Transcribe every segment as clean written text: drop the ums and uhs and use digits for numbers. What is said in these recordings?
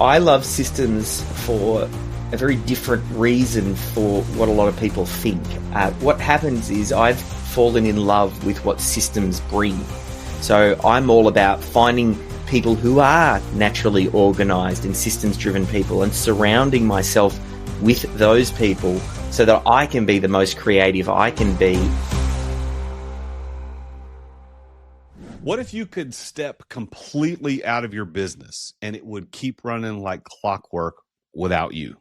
I love systems for a very different reason for what a lot of people think. What happens is I've fallen in love with what systems bring. So I'm all about finding people who are naturally organized and systems-driven people and surrounding myself with those people so that I can be the most creative I can be. What if you could step completely out of your business and it would keep running like clockwork without you?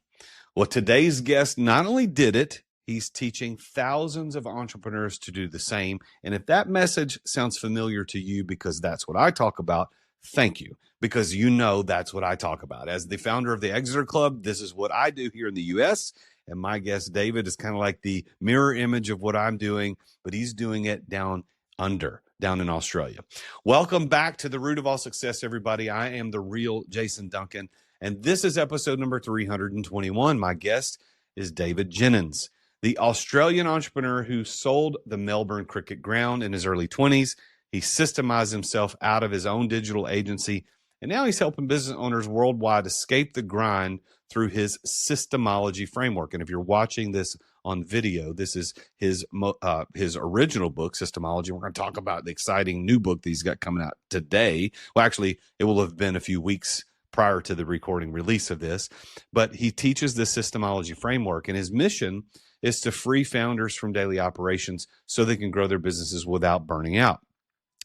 Well, today's guest not only did it, he's teaching thousands of entrepreneurs to do the same. And if that message sounds familiar to you because that's what I talk about, thank you, because you know that's what I talk about. As the founder of the Exeter Club, this is what I do here in the U.S., and my guest, David, is kind of like the mirror image of what I'm doing, but he's doing it down in Australia. Welcome back to The Root of All Success, everybody. I am the real Jason Duncan, and this is episode number 321. My guest is David Jenyns, the Australian entrepreneur who sold the Melbourne Cricket Ground in his early 20s. He systemized himself out of his own digital agency, and now he's helping business owners worldwide escape the grind through his Systemology framework. And if you're watching this on video, this is his original book, Systemology. We're going to talk about the exciting new book that he's got coming out today. Well, actually, it will have been a few weeks prior to the recording release of this. But he teaches the Systemology framework, and his mission is to free founders from daily operations so they can grow their businesses without burning out.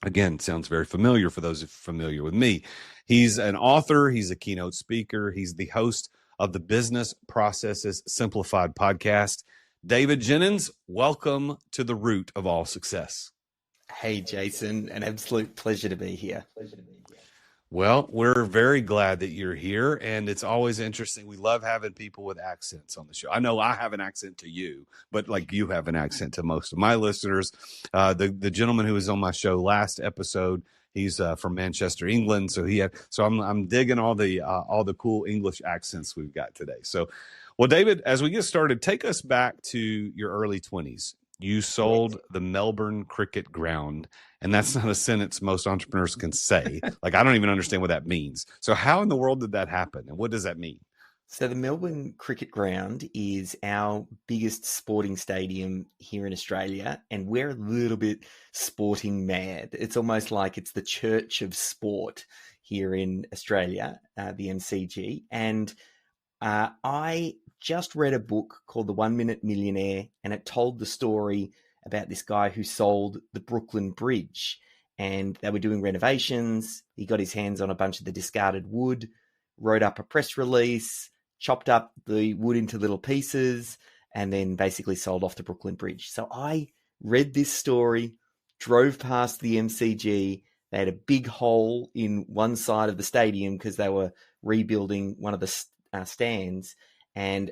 Again, sounds very familiar for those familiar with me. He's an author. He's a keynote speaker. He's the host of the Business Processes Simplified podcast. David Jenyns, welcome to The Root of All Success. Hey, Jason, an absolute pleasure to be here. Well, we're very glad that you're here, and it's always interesting. We love having people with accents on the show. I know I have an accent to you, but like you have an accent to most of my listeners. The gentleman who was on my show last episode, he's from Manchester, England. So I'm digging all the cool English accents we've got today. So, well, David, as we get started, take us back to your early 20s. You sold the Melbourne Cricket Ground, and that's not a sentence most entrepreneurs can say. Like, I don't even understand what that means. So how in the world did that happen, and what does that mean? So the Melbourne Cricket Ground is our biggest sporting stadium here in Australia, and we're a little bit sporting mad. It's almost like it's the church of sport here in Australia, the MCG. And I just read a book called The 1 Minute Millionaire, and it told the story about this guy who sold the Brooklyn Bridge, and they were doing renovations. He got his hands on a bunch of the discarded wood, wrote up a press release, chopped up the wood into little pieces, and then basically sold off the Brooklyn Bridge. So I read this story, drove past the MCG. They had a big hole in one side of the stadium because they were rebuilding one of the stands, and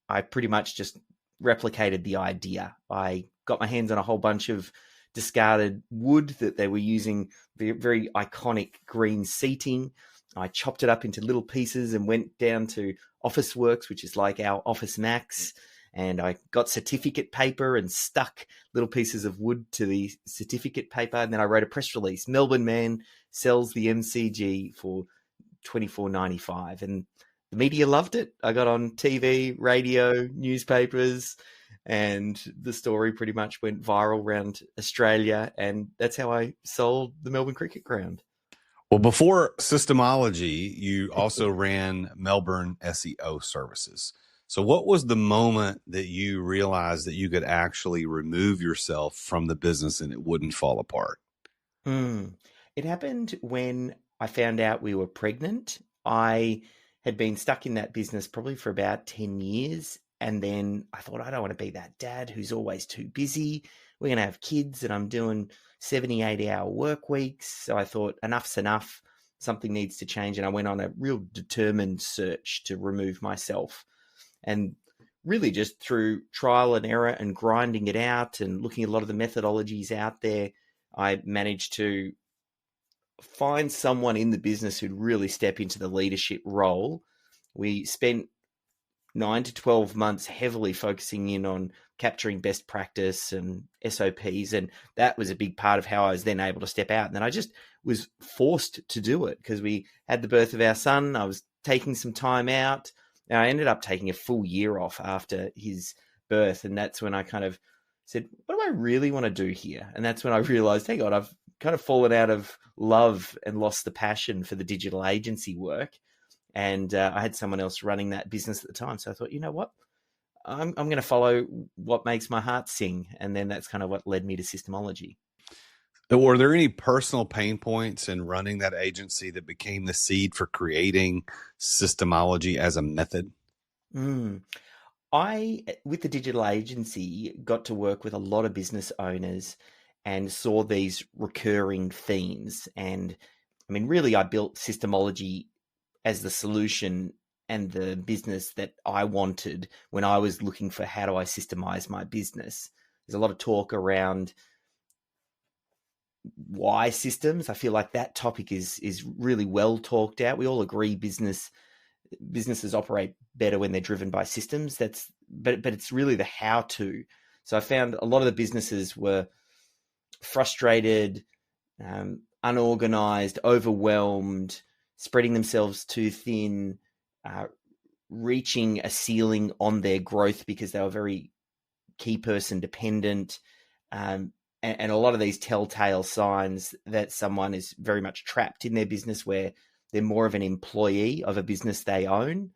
I pretty much just replicated the idea. I got my hands on a whole bunch of discarded wood that they were using, very, very iconic green seating. I chopped it up into little pieces and went down to Officeworks, which is like our Office Max, and I got certificate paper and stuck little pieces of wood to the certificate paper, and then I wrote a press release. Melbourne man sells the MCG for $24.95, and the media loved it. I got on TV, radio, newspapers, and the story pretty much went viral around Australia, and that's how I sold the Melbourne Cricket Ground. Well, before Systemology, you also ran Melbourne SEO services. So what was the moment that you realized that you could actually remove yourself from the business and it wouldn't fall apart? It happened when I found out we were pregnant. I had been stuck in that business probably for about 10 years. And then I thought, I don't want to be that dad who's always too busy. We're going to have kids and I'm doing 70, 80-hour work weeks. So I thought, enough's enough. Something needs to change. And I went on a real determined search to remove myself. And really just through trial and error and grinding it out and looking at a lot of the methodologies out there, I managed to find someone in the business who'd really step into the leadership role. We spent 9 to 12 months heavily focusing in on capturing best practice and SOPs. And that was a big part of how I was then able to step out. And then I just was forced to do it because we had the birth of our son. I was taking some time out. And I ended up taking a full year off after his birth. And that's when I kind of said, what do I really want to do here? And that's when I realized, hey, God, I've kind of fallen out of love and lost the passion for the digital agency work. And I had someone else running that business at the time. So I thought, you know what? I'm going to follow what makes my heart sing. And then that's kind of what led me to Systemology. Were there any personal pain points in running that agency that became the seed for creating Systemology as a method? I, with the digital agency, got to work with a lot of business owners and saw these recurring themes. And I mean, really, I built Systemology as the solution and the business that I wanted when I was looking for how do I systemize my business. There's a lot of talk around why systems. I feel like that topic is really well talked out. We all agree businesses operate better when they're driven by systems. But it's really the how to. So I found a lot of the businesses were frustrated, unorganized, overwhelmed, spreading themselves too thin, reaching a ceiling on their growth because they were very key person dependent, and a lot of these telltale signs that someone is very much trapped in their business where they're more of an employee of a business they own.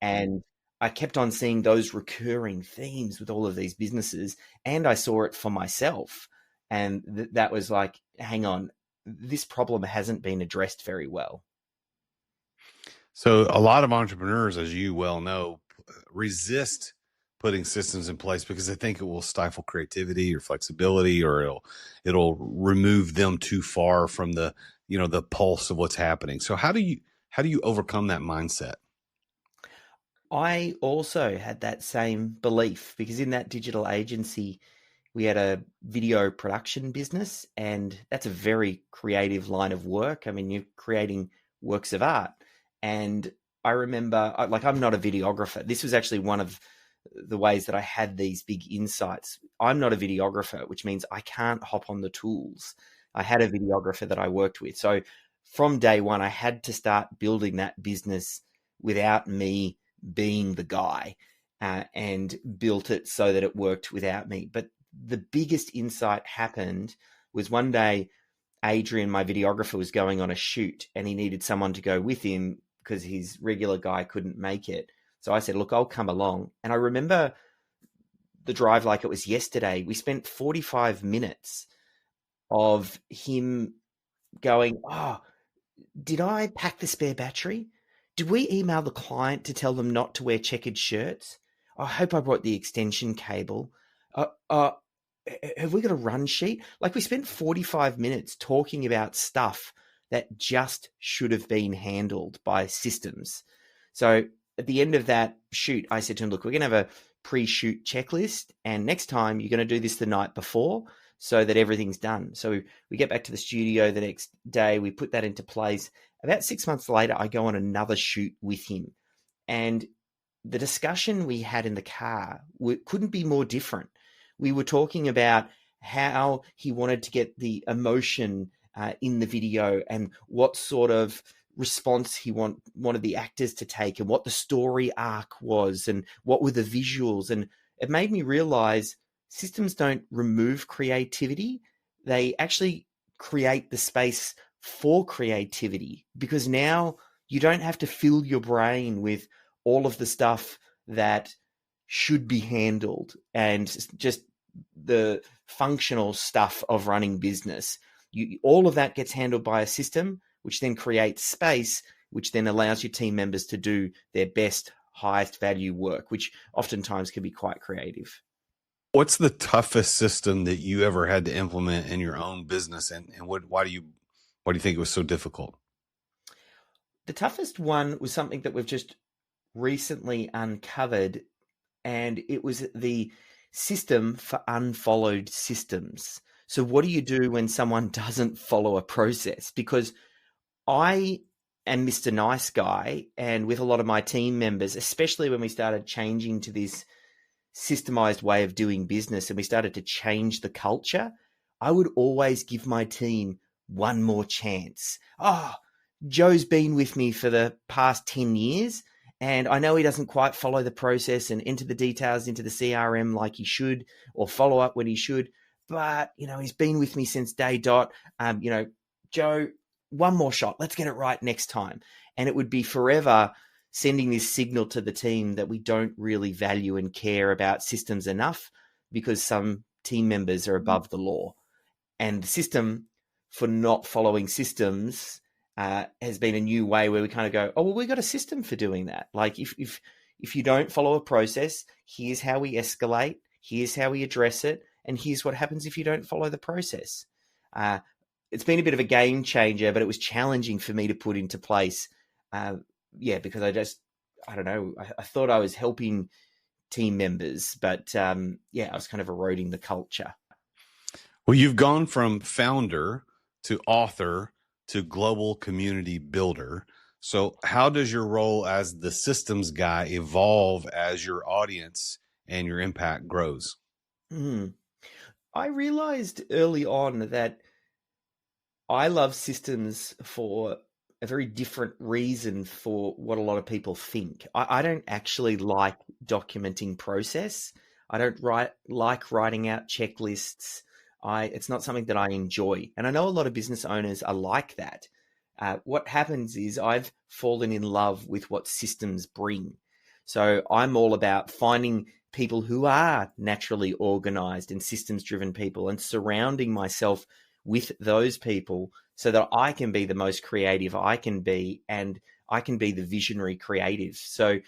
And I kept on seeing those recurring themes with all of these businesses, and I saw it for myself. And that was like, hang on, this problem hasn't been addressed very well. So a lot of entrepreneurs, as you well know, resist putting systems in place because they think it will stifle creativity or flexibility, or it'll remove them too far from the pulse of what's happening. So how do you overcome that mindset? I also had that same belief because in that digital agency, we had a video production business, and that's a very creative line of work. I mean, you're creating works of art. And I remember, I'm not a videographer. This was actually one of the ways that I had these big insights. I'm not a videographer, which means I can't hop on the tools. I had a videographer that I worked with. So from day one, I had to start building that business without me being the guy, and built it so that it worked without me. But the biggest insight happened was one day, Adrian, my videographer, was going on a shoot and he needed someone to go with him because his regular guy couldn't make it. So I said, look, I'll come along. And I remember the drive like it was yesterday. We spent 45 minutes of him going, oh, did I pack the spare battery? Did we email the client to tell them not to wear checkered shirts? I hope I brought the extension cable. Have we got a run sheet? Like, we spent 45 minutes talking about stuff that just should have been handled by systems. So at the end of that shoot, I said to him, look, we're going to have a pre-shoot checklist, and next time you're going to do this the night before so that everything's done. So we get back to the studio the next day, we put that into place. About 6 months later, I go on another shoot with him. And the discussion we had in the car couldn't be more different. We were talking about how he wanted to get the emotion in the video and what sort of response he wanted the actors to take and what the story arc was and what were the visuals. And it made me realize systems don't remove creativity. They actually create the space for creativity, because now you don't have to fill your brain with all of the stuff that should be handled and just the functional stuff of running business. All of that gets handled by a system, which then creates space, which then allows your team members to do their best, highest value work, which oftentimes can be quite creative. What's the toughest system that you ever had to implement in your own business, and why do you think it was so difficult? The toughest one was something that we've just recently uncovered, and it was the system for unfollowed systems. So what do you do when someone doesn't follow a process? Because I am Mr. Nice Guy, and with a lot of my team members, especially when we started changing to this systemized way of doing business and we started to change the culture, I would always give my team one more chance. Oh, Joe's been with me for the past 10 years, and I know he doesn't quite follow the process and enter the details into the CRM like he should, or follow up when he should. But, he's been with me since day dot. Joe, one more shot. Let's get it right next time. And it would be forever sending this signal to the team that we don't really value and care about systems enough because some team members are above the law. And the system for not following systems has been a new way where we kind of go, oh, well, we got a system for doing that. Like if you don't follow a process, here's how we escalate, here's how we address it, and here's what happens if you don't follow the process. It's been a bit of a game changer, but it was challenging for me to put into place. Because I don't know, I thought I was helping team members, but I was kind of eroding the culture. Well, you've gone from founder to author to global community builder. So how does your role as the systems guy evolve as your audience and your impact grows? I realized early on that I love systems for a very different reason for what a lot of people think. I don't actually like documenting process. I don't like writing out checklists. It's not something that I enjoy. And I know a lot of business owners are like that. What happens is I've fallen in love with what systems bring. So I'm all about finding people who are naturally organized and systems-driven people and surrounding myself with those people so that I can be the most creative I can be, and I can be the visionary creative. So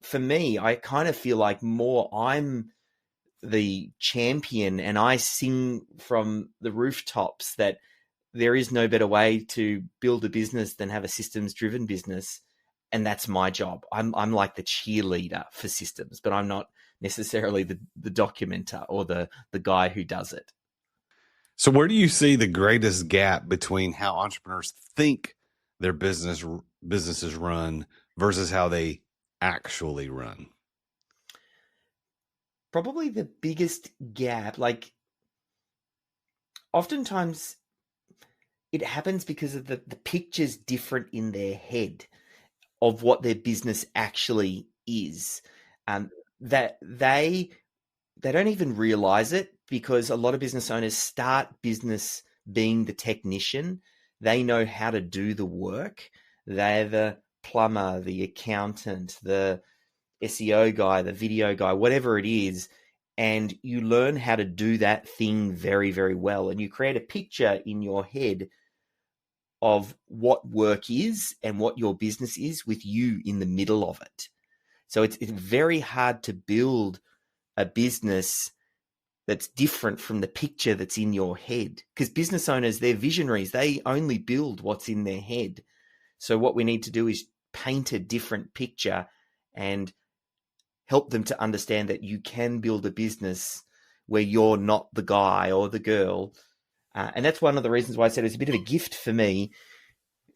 for me, I kind of feel like more I'm the champion and I sing from the rooftops that there is no better way to build a business than have a systems-driven business. And that's my job. I'm like the cheerleader for systems, but I'm not necessarily the documenter or the guy who does it. So where do you see the greatest gap between how entrepreneurs think their businesses run versus how they actually run? Probably the biggest gap, like oftentimes it happens because of the picture's different in their head of what their business actually is. That they don't even realize it, because a lot of business owners start business being the technician. They know how to do the work. They're the plumber, the accountant, the SEO guy, the video guy, whatever it is. And you learn how to do that thing very, very well. And you create a picture in your head of what work is and what your business is with you in the middle of it. So it's very hard to build a business that's different from the picture that's in your head, because business owners, they're visionaries. They only build what's in their head. So what we need to do is paint a different picture and help them to understand that you can build a business where you're not the guy or the girl. And that's one of the reasons why I said it's a bit of a gift for me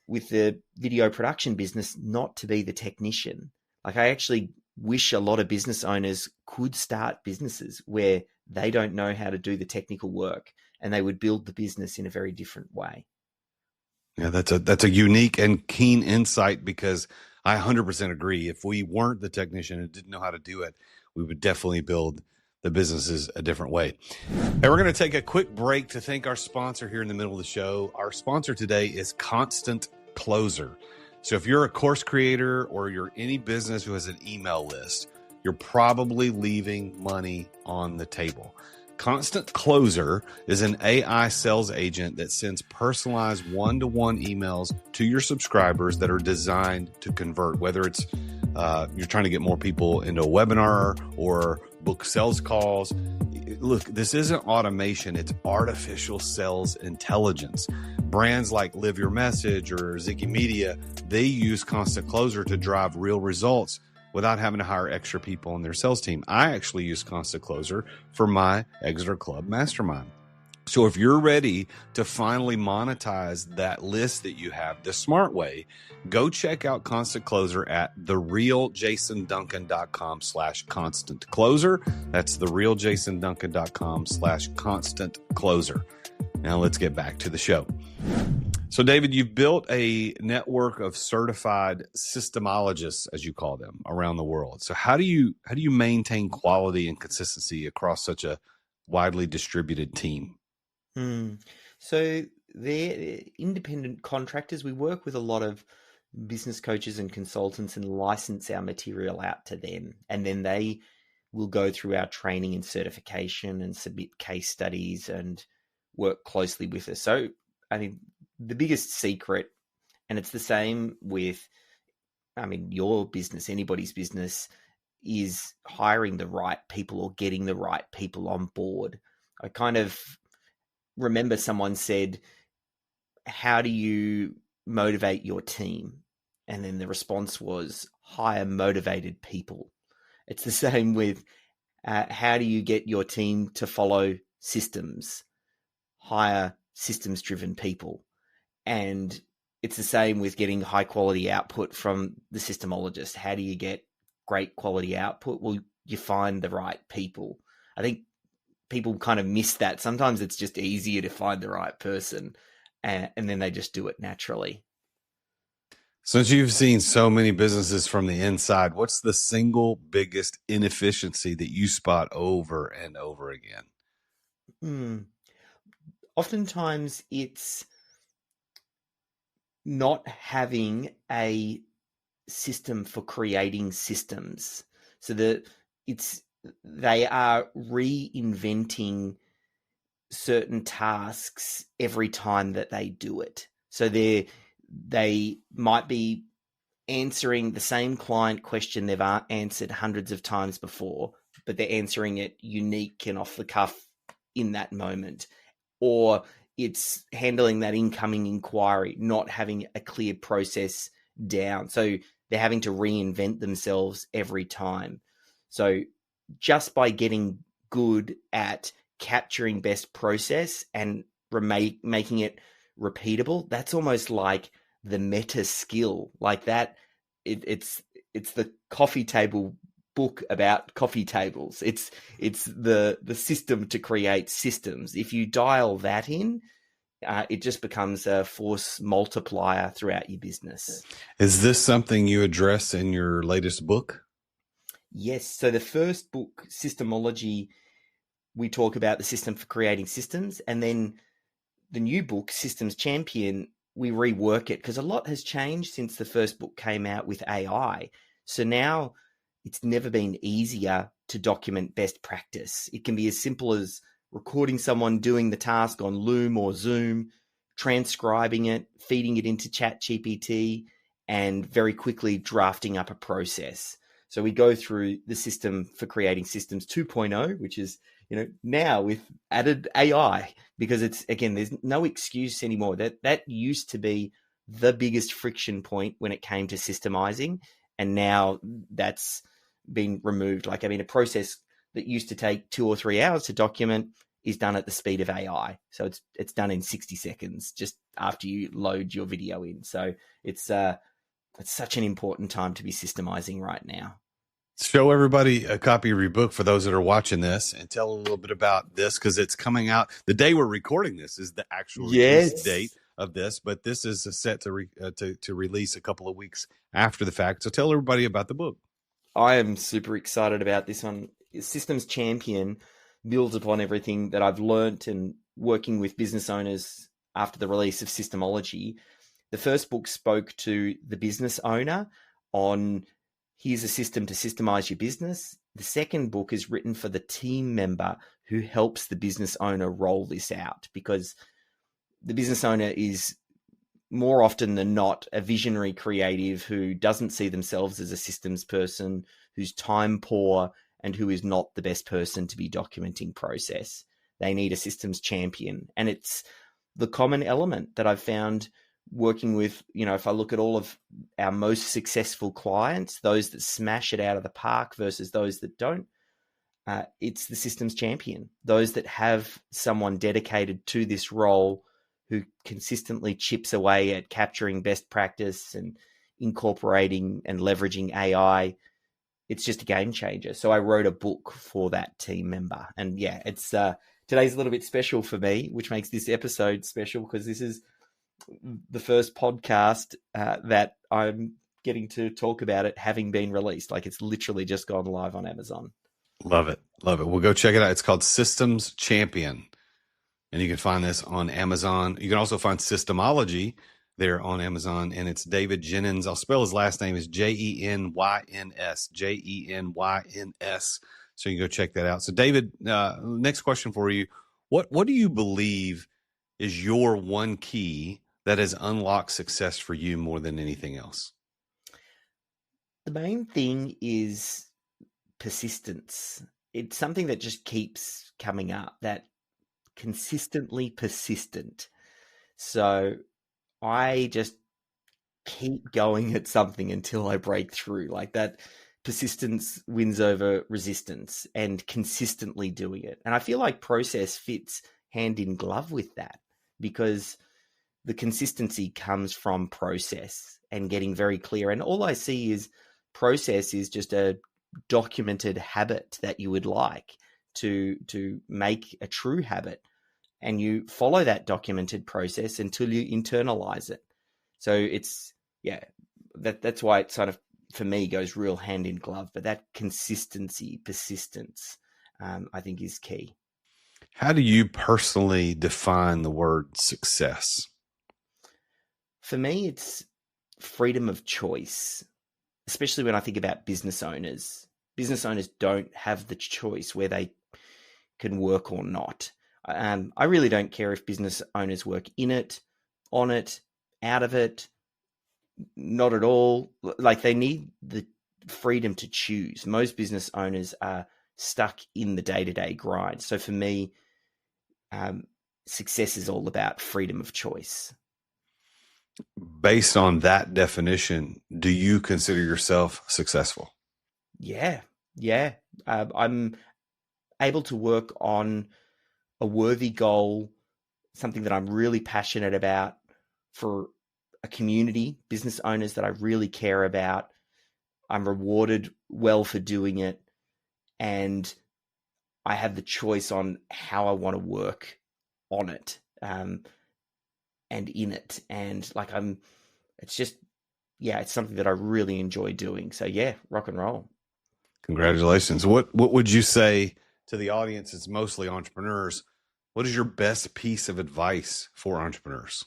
with the video production business not to be the technician. Like, I actually wish a lot of business owners could start businesses where they don't know how to do the technical work, and they would build the business in a very different way. Yeah, that's a unique and keen insight, because I 100% agree. If we weren't the technician and didn't know how to do it, we would definitely build the businesses a different way. And we're going to take a quick break to thank our sponsor here in the middle of the show. Our sponsor today is Constant Closer. So if you're a course creator or you're any business who has an email list, you're probably leaving money on the table. Constant Closer is an AI sales agent that sends personalized one-to-one emails to your subscribers that are designed to convert, whether it's you're trying to get more people into a webinar or book sales calls. Look, this isn't automation. It's artificial sales intelligence. Brands like Live Your Message or Ziggy Media, they use Constant Closer to drive real results without having to hire extra people on their sales team. I actually use Constant Closer for my Exeter Club Mastermind. So if you're ready to finally monetize that list that you have the smart way, go check out Constant Closer at therealjasonduncan.com /constant closer. That's therealjasonduncan.com /constant closer. Now let's get back to the show. So, David, you've built a network of certified systemologists, as you call them, around the world. So, how do you maintain quality and consistency across such a widely distributed team? So they're independent contractors. We work with a lot of business coaches and consultants and license our material out to them. And then they will go through our training and certification and submit case studies and work closely with us. So I think the biggest secret, and it's the same with, your business, anybody's business, is hiring the right people or getting the right people on board. I kind of remember someone said, how do you motivate your team? And then the response was, hire motivated people. It's the same with how do you get your team to follow systems? Hire systems driven people. And it's the same with getting high quality output from the systemologist. How do you get great quality output? Well, you find the right people. I think people kind of miss that. Sometimes it's just easier to find the right person, and then they just do it naturally. Since you've seen so many businesses from the inside, what's the single biggest inefficiency that you spot over and over again? Hmm. Oftentimes it's not having a system for creating systems. So they are reinventing certain tasks every time that they do it. So they might be answering the same client question they've answered hundreds of times before, but they're answering it unique and off the cuff in that moment. Or it's handling that incoming inquiry, not having a clear process down. So they're having to reinvent themselves every time. So just by getting good at capturing best process and making it repeatable, that's almost like the meta skill. Like that, it's the coffee table book about coffee tables. It's the system to create systems. If you dial that in, it just becomes a force multiplier throughout your business. Is this something you address in your latest book? Yes. So the first book, Systemology, we talk about the system for creating systems. And then the new book, Systems Champion, we rework it because a lot has changed since the first book came out with AI. So now it's never been easier to document best practice. It can be as simple as recording someone doing the task on Loom or Zoom, transcribing it, feeding it into ChatGPT, and very quickly drafting up a process. So we go through the system for creating systems 2.0, which is, now with added AI, because it's, again, there's no excuse anymore. That used to be the biggest friction point when it came to systemizing. And now that's been removed. A process that used to take 2 or 3 hours to document is done at the speed of AI. So it's done in 60 seconds just after you load your video in. So it's such an important time to be systemizing right now. Show everybody a copy of your book for those that are watching this, and tell a little bit about this, because it's coming out. The day we're recording this is the actual release date of this, but this is set to release a couple of weeks after the fact. So tell everybody about the book. I am super excited about this one. Systems Champion builds upon everything that I've learnt and working with business owners after the release of Systemology. The first book spoke to the business owner on here's a system to systemize your business. The second book is written for the team member who helps the business owner roll this out, because the business owner is more often than not a visionary creative who doesn't see themselves as a systems person, who's time poor, and who is not the best person to be documenting process. They need a systems champion. And it's the common element that I've found working with, if I look at all of our most successful clients, those that smash it out of the park versus those that don't, it's the systems champion, those that have someone dedicated to this role who consistently chips away at capturing best practice and incorporating and leveraging AI. It's just a game changer. So I wrote a book for that team member. And yeah, it's today's a little bit special for me, which makes this episode special because this is the first podcast that I'm getting to talk about it having been released. Like, it's literally just gone live on Amazon. Love it. Love it. We'll go check it out. It's called Systems Champion. And you can find this on Amazon. You can also find Systemology there on Amazon. And it's David Jenyns. I'll spell his last name is Jenyns. Jenyns. So you can go check that out. So David, next question for you. What do you believe is your one key that has unlocked success for you more than anything else? The main thing is persistence. It's something that just keeps coming up, that consistently persistent. So I just keep going at something until I break through. Like, that persistence wins over resistance, and consistently doing it. And I feel like process fits hand in glove with that, because the consistency comes from process and getting very clear. And all I see is process is just a documented habit that you would like to make a true habit. And you follow that documented process until you internalize it. So it's, that's why it sort of, for me, goes real hand in glove. But that consistency, persistence, I think is key. How do you personally define the word success? For me, it's freedom of choice, especially when I think about business owners. Business owners don't have the choice where they can work or not. I really don't care if business owners work in it, on it, out of it, not at all. Like, they need the freedom to choose. Most business owners are stuck in the day-to-day grind. So for me, success is all about freedom of choice. Based on that definition, do you consider yourself successful? Yeah. I'm able to work on a worthy goal, something that I'm really passionate about, for a community, business owners that I really care about. I'm rewarded well for doing it, and I have the choice on how I want to work on it, and in it. And like, it's something that I really enjoy doing. So yeah, rock and roll. Congratulations. What would you say to the audience? It's mostly entrepreneurs. What is your best piece of advice for entrepreneurs?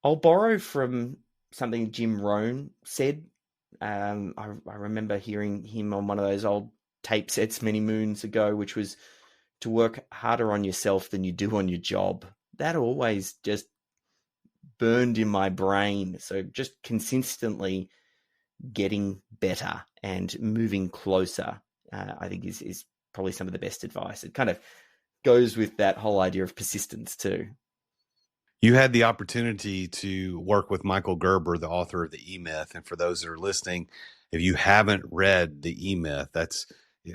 I'll borrow from something Jim Rohn said. I remember hearing him on one of those old tape sets many moons ago, which was to work harder on yourself than you do on your job. That always just burned in my brain. So just consistently getting better and moving closer, I think is probably some of the best advice. It kind of goes with that whole idea of persistence too. You had the opportunity to work with Michael Gerber, the author of The E-Myth. And for those that are listening, if you haven't read The E-Myth, that's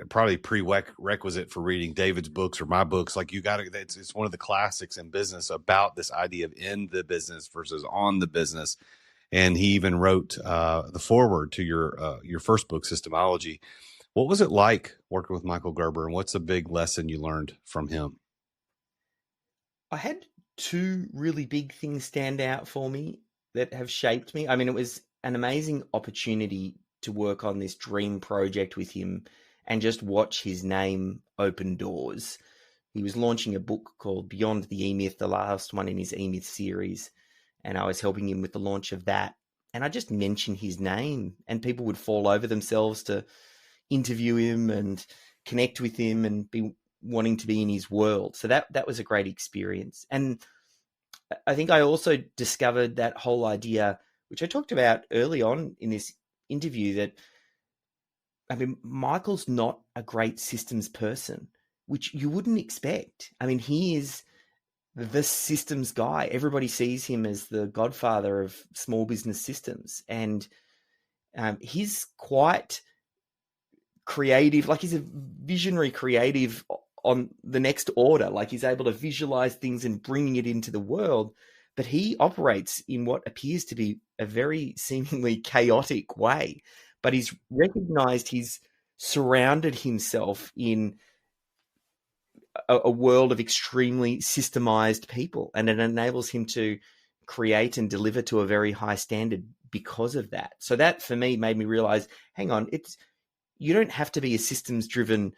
probably prerequisite for reading David's books or my books. Like, you got to, it's one of the classics in business about this idea of in the business versus on the business. And he even wrote the foreword to your first book, Systemology. What was it like working with Michael Gerber, and what's a big lesson you learned from him? I had two really big things stand out for me that have shaped me. I mean, it was an amazing opportunity to work on this dream project with him and just watch his name open doors. He was launching a book called Beyond the E-Myth, the last one in his E-Myth series, and I was helping him with the launch of that. And I just mentioned his name, and people would fall over themselves to interview him and connect with him and be wanting to be in his world. So that was a great experience. And I think I also discovered that whole idea, which I talked about early on in this interview, that, I mean, Michael's not a great systems person, which you wouldn't expect. I mean, he is the systems guy. Everybody sees him as the godfather of small business systems. And he's quite creative. Like, he's a visionary creative on the next order. Like, he's able to visualize things and bringing it into the world, but he operates in what appears to be a very seemingly chaotic way. But he's recognized, he's surrounded himself in a world of extremely systemized people, and it enables him to create and deliver to a very high standard because of that. So that for me made me realize, hang on, you don't have to be a systems driven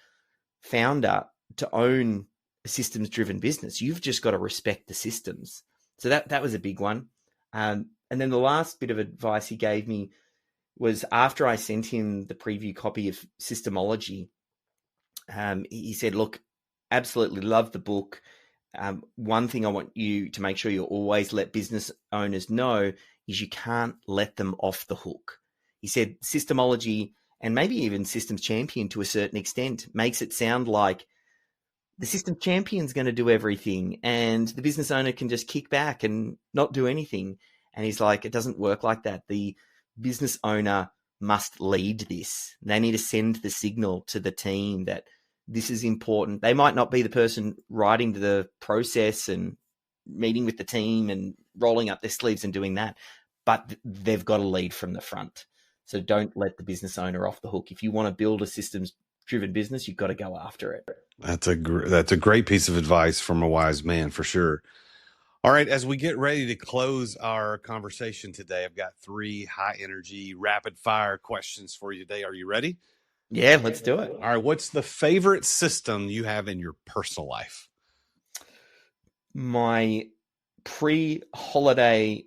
founder to own a systems driven business. You've just got to respect the systems. So that was a big one. And then the last bit of advice he gave me was after I sent him the preview copy of Systemology. He said, look, absolutely love the book. One thing I want you to make sure you always let business owners know is you can't let them off the hook. He said Systemology, and maybe even Systems Champion to a certain extent, makes it sound like the Systems Champion's going to do everything and the business owner can just kick back and not do anything. And he's like, it doesn't work like that. The business owner must lead this. They need to send the signal to the team that this is important. They might not be the person writing the process and meeting with the team and rolling up their sleeves and doing that, but they've got to lead from the front. So don't let the business owner off the hook. If you want to build a systems-driven business, you've got to go after it. That's a great piece of advice from a wise man, for sure. All right, as we get ready to close our conversation today, I've got 3 high-energy, rapid-fire questions for you today. Are you ready? Yeah, let's do it. All right, what's the favorite system you have in your personal life? My pre-holiday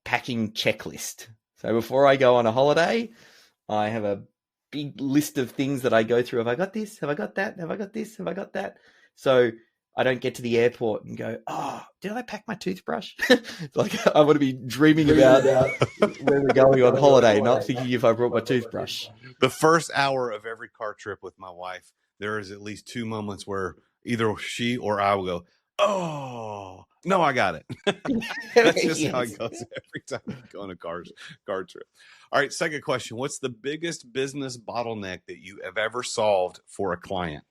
packing checklist. So before I go on a holiday, I have a big list of things that I go through. Have I got this? Have I got that? Have I got this? Have I got that? So I don't get to the airport and go, oh, did I pack my toothbrush? Like I want to be dreaming about where we're going on holiday, not thinking if I brought my toothbrush. The first hour of every car trip with my wife, there is at least 2 moments where either she or I will go, oh, no, I got it. That's just how it goes every time we go on a car trip. All right, second question. What's the biggest business bottleneck that you have ever solved for a client?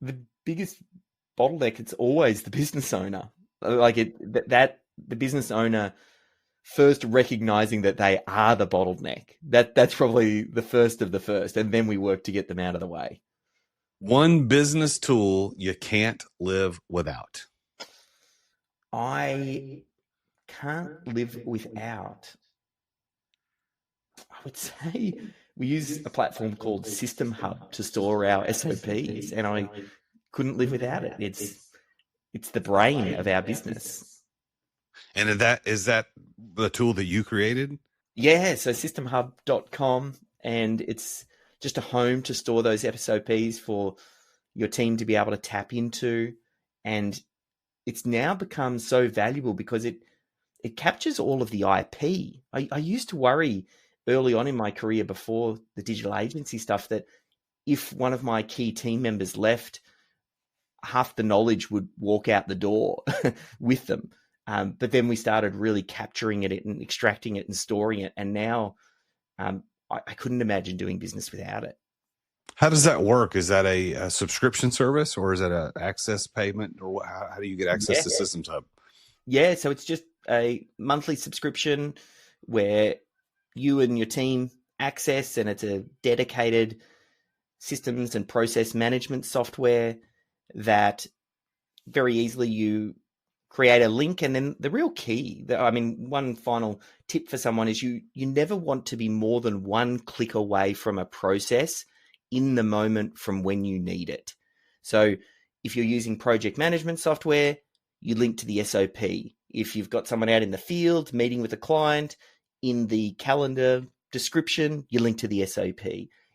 The biggest bottleneck, it's always the business owner. Like the business owner first recognizing that they are the bottleneck. That's probably the first of the first, and then we work to get them out of the way. One business tool you can't live without. I can't live without. I would say we use a platform called System Hub to store our SOPs, and I couldn't live without it. It's the brain of our business. And is that the tool that you created? Yeah, so systemhub.com, and it's just a home to store those SOPs for your team to be able to tap into. And it's now become so valuable because it captures all of the IP. I used to worry early on in my career before the digital agency stuff that if one of my key team members left, half the knowledge would walk out the door with them. But then we started really capturing it and extracting it and storing it. And now I couldn't imagine doing business without it. How does that work? Is that a subscription service or is that an access payment? Or how do you get access to Systems Hub? Yeah, so it's just a monthly subscription where you and your team access, and it's a dedicated systems and process management software that very easily you create a link. And then the real key, one final tip for someone is you never want to be more than one click away from a process in the moment from when you need it. So if you're using project management software, you link to the SOP. If you've got someone out in the field meeting with a client, in the calendar description, you link to the SOP.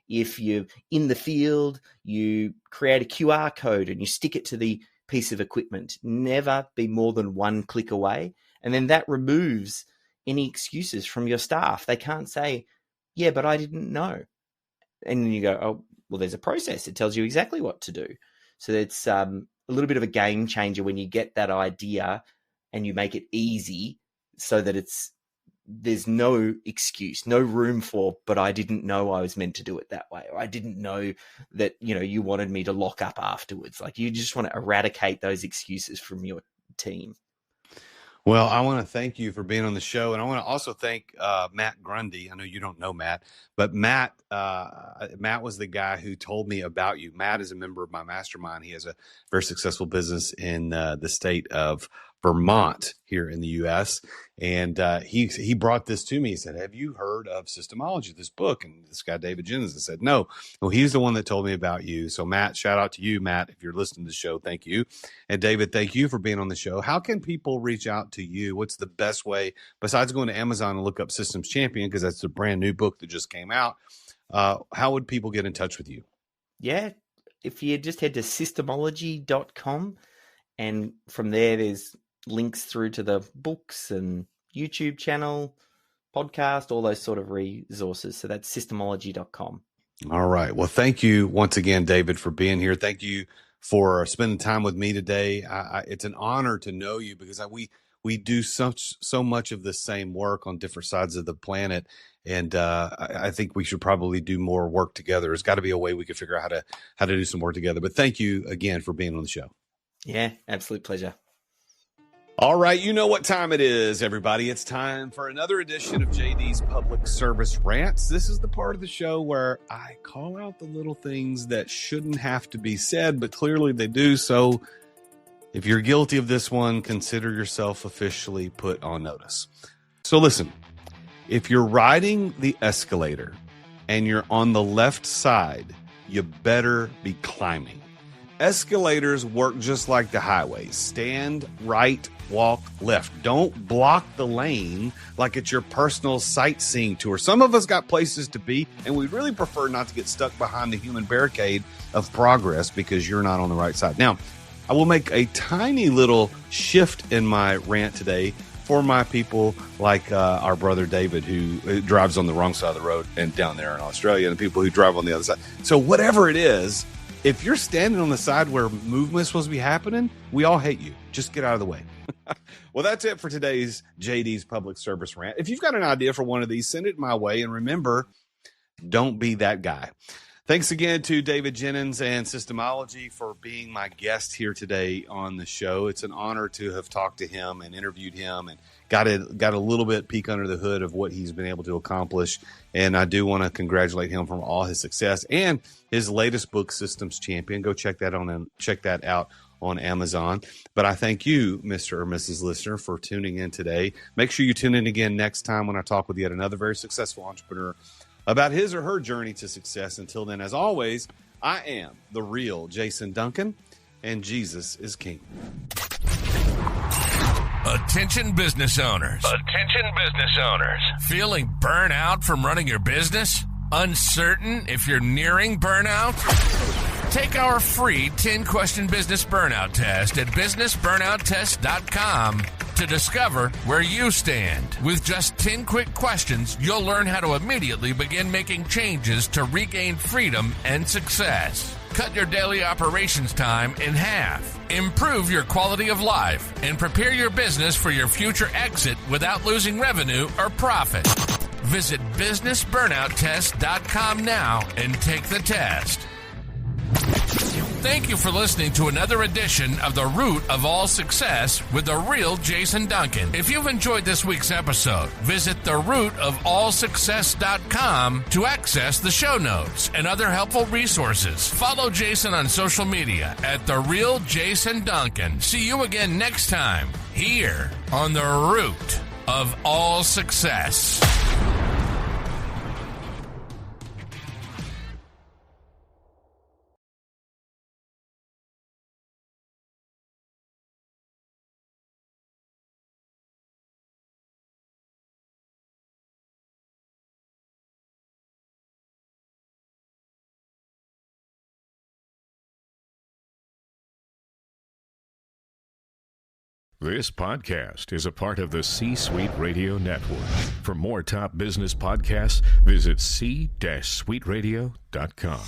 If you're in the field, you create a QR code and you stick it to the piece of equipment. Never be more than one click away. And then that removes any excuses from your staff. They can't say, yeah, but I didn't know. And then you go, oh, well, there's a process. It tells you exactly what to do. So it's a little bit of a game changer when you get that idea and you make it easy so that there's no excuse, no room for, but I didn't know I was meant to do it that way. Or I didn't know that, you wanted me to lock up afterwards. Like you just want to eradicate those excuses from your team. Well, I want to thank you for being on the show. And I want to also thank Matt Grundy. I know you don't know Matt, but Matt was the guy who told me about you. Matt is a member of my mastermind. He has a very successful business in the state of Vermont here in the U.S. And he brought this to me. He said, have you heard of Systemology, this book? And this guy, David Jenyns, I said, no. Well, he's the one that told me about you. So Matt, shout out to you, Matt. If you're listening to the show, thank you. And David, thank you for being on the show. How can people reach out to you? What's the best way, besides going to Amazon and look up Systems Champion, because that's a brand new book that just came out? How would people get in touch with you? Yeah, if you just head to systemology.com, and from there's links through to the books and YouTube channel, podcast, all those sort of resources. So that's systemology.com. All right. Well, thank you once again, David, for being here. Thank you for spending time with me today. It's an honor to know you, because we do so much of the same work on different sides of the planet. And I think we should probably do more work together. There's got to be a way we could figure out how to do some work together. But thank you again for being on the show. Yeah, absolute pleasure. All right, you know what time it is, everybody. It's time for another edition of JD's Public Service Rants. This is the part of the show where I call out the little things that shouldn't have to be said, but clearly they do. So if you're guilty of this one, consider yourself officially put on notice. So listen, if you're riding the escalator and you're on the left side, you better be climbing. Escalators work just like the highways. Stand right, walk left. Don't block the lane like it's your personal sightseeing tour. Some of us got places to be, and we'd really prefer not to get stuck behind the human barricade of progress because you're not on the right side. Now, I will make a tiny little shift in my rant today for my people like our brother David, who drives on the wrong side of the road and down there in Australia, and the people who drive on the other side. So whatever it is, if you're standing on the side where movement's supposed to be happening, we all hate you. Just get out of the way. Well, that's it for today's JD's Public Service Rant. If you've got an idea for one of these, send it my way. And remember, don't be that guy. Thanks again to David Jenyns and Systemology for being my guest here today on the show. It's an honor to have talked to him and interviewed him and got a little bit peek under the hood of what he's been able to accomplish. And I do want to congratulate him for all his success and his latest book, Systems Champion. Go check that out on Amazon. But I thank you, Mr. or Mrs. Listener, for tuning in today. Make sure you tune in again next time when I talk with yet another very successful entrepreneur about his or her journey to success. Until then, as always, I am the real Jason Duncan, and Jesus is King. Attention business owners. Attention business owners. Feeling burnout from running your business? Uncertain if you're nearing burnout? Take our free 10-question business burnout test at businessburnouttest.com to discover where you stand. With just 10 quick questions, you'll learn how to immediately begin making changes to regain freedom and success. Cut your daily operations time in half. Improve your quality of life and prepare your business for your future exit without losing revenue or profit. Visit businessburnouttest.com now and take the test. Thank you for listening to another edition of The Root of All Success with the real Jason Duncan. If you've enjoyed this week's episode, visit therootofallsuccess.com to access the show notes and other helpful resources. Follow Jason on social media at The Real Jason Duncan. See you again next time here on The Root of All Success. This podcast is a part of the C-Suite Radio Network. For more top business podcasts, visit c-suiteradio.com.